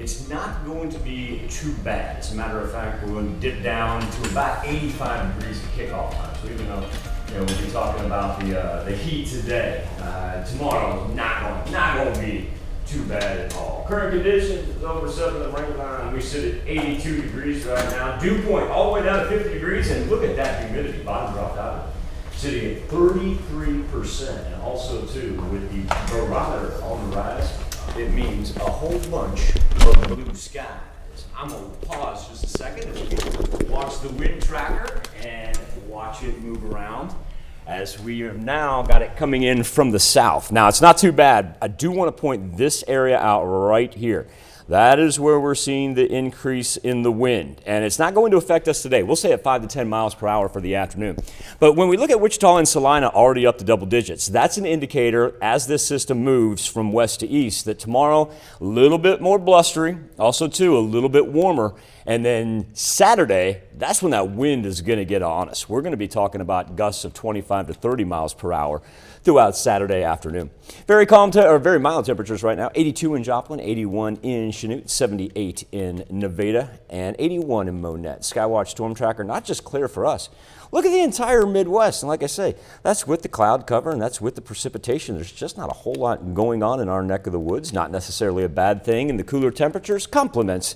it's not going to be too bad. As a matter of fact, we're going to dip down to about 85 degrees at kickoff time. So even though we'll be talking about the heat today, tomorrow not going to be too bad at all. Current conditions is over 7 at the rain line. We sit at 82 degrees right now. Dew point all the way down to 50 degrees, and look at that humidity. Bottom dropped out. Sitting at 33%, and also too with the barometer on the rise, it means a whole bunch of blue skies. I'm gonna pause just a second and we can watch the wind tracker and watch it move around as we have now got it coming in from the south. Now it's not too bad. I do want to point this area out right here. That is where we're seeing the increase in the wind, and it's not going to affect us today. We'll say at 5 to 10 miles per hour for the afternoon. But when we look at Wichita and Salina already up to double digits, that's an indicator as this system moves from west to east that tomorrow a little bit more blustery, also too a little bit warmer, and then Saturday, that's when that wind is going to get on us. We're going to be talking about gusts of 25 to 30 miles per hour throughout Saturday afternoon. Very very mild temperatures right now. 82 in Joplin, 81 in Chanute, 78 in Nevada, and 81 in Monette. Skywatch Storm Tracker, not just clear for us. Look at the entire Midwest, and like I say, that's with the cloud cover and that's with the precipitation. There's just not a whole lot going on in our neck of the woods. Not necessarily a bad thing, and the cooler temperatures complements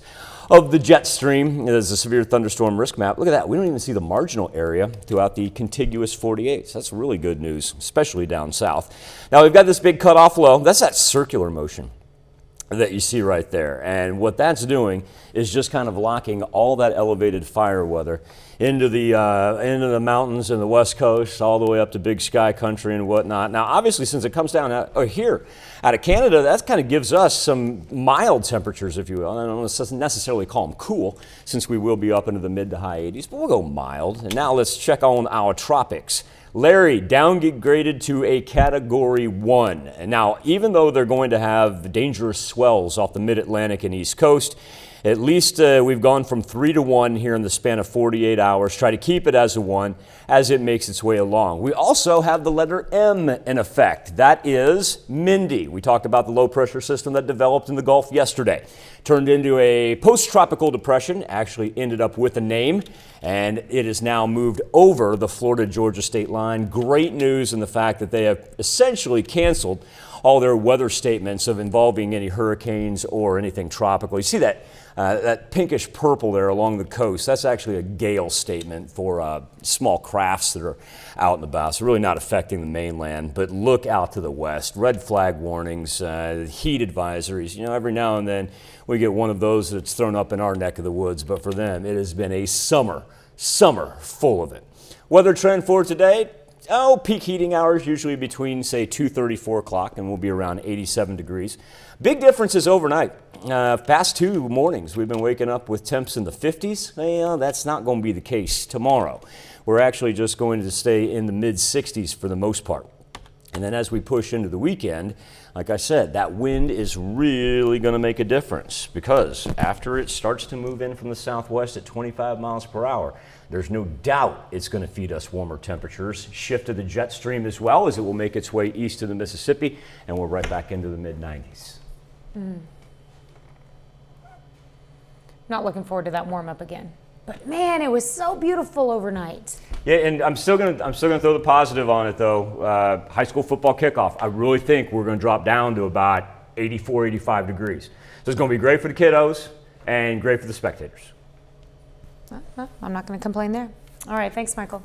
of the jet stream. There's a severe thunderstorm risk map. Look at that. We don't even see the marginal area throughout the contiguous 48. So that's really good news, especially down south. Now we've got this big cutoff low. That's that circular motion that you see right there. And what that's doing is just kind of locking all that elevated fire weather into the mountains and the west coast, all the way up to big sky country and whatnot. Now, obviously, since it comes down here out of Canada, that kind of gives us some mild temperatures, if you will. I don't necessarily call them cool, since we will be up into the mid to high 80s, but we'll go mild. And now let's check on our tropics. Larry downgraded to a Category 1. And now, even though they're going to have dangerous swells off the mid-Atlantic and East Coast, at least we've gone from 3 to 1 here in the span of 48 hours. Try to keep it as a 1 as it makes its way along. We also have the letter M in effect. That is Mindy. We talked about the low pressure system that developed in the Gulf yesterday. Turned into a post-tropical depression, actually ended up with a name, and it has now moved over the Florida-Georgia state line. Great news in the fact that they have essentially canceled all their weather statements of involving any hurricanes or anything tropical. You see that that pinkish purple there along the coast, that's actually a gale statement for small crafts that are out and about. So really not affecting the mainland, but look out to the west. Red flag warnings, heat advisories. You know, every now and then we get one of those that's thrown up in our neck of the woods, but for them it has been a summer full of it. Weather trend for today, peak heating hours usually between, say, 2:30, 4 o'clock, and we'll be around 87 degrees. Big differences overnight. Past 2 mornings, we've been waking up with temps in the 50s. Well, that's not going to be the case tomorrow. We're actually just going to stay in the mid-60s for the most part. And then as we push into the weekend, like I said, that wind is really going to make a difference, because after it starts to move in from the southwest at 25 miles per hour, there's no doubt it's going to feed us warmer temperatures. Shift to the jet stream as well, as it will make its way east to the Mississippi, and we're right back into the mid-90s. Not looking forward to that warm up again. But man, it was so beautiful overnight. Yeah, and I'm still gonna throw the positive on it though. High school football kickoff. I really think we're gonna drop down to about 84, 85 degrees. So it's gonna be great for the kiddos and great for the spectators. Well, I'm not gonna complain there. All right, thanks, Michael.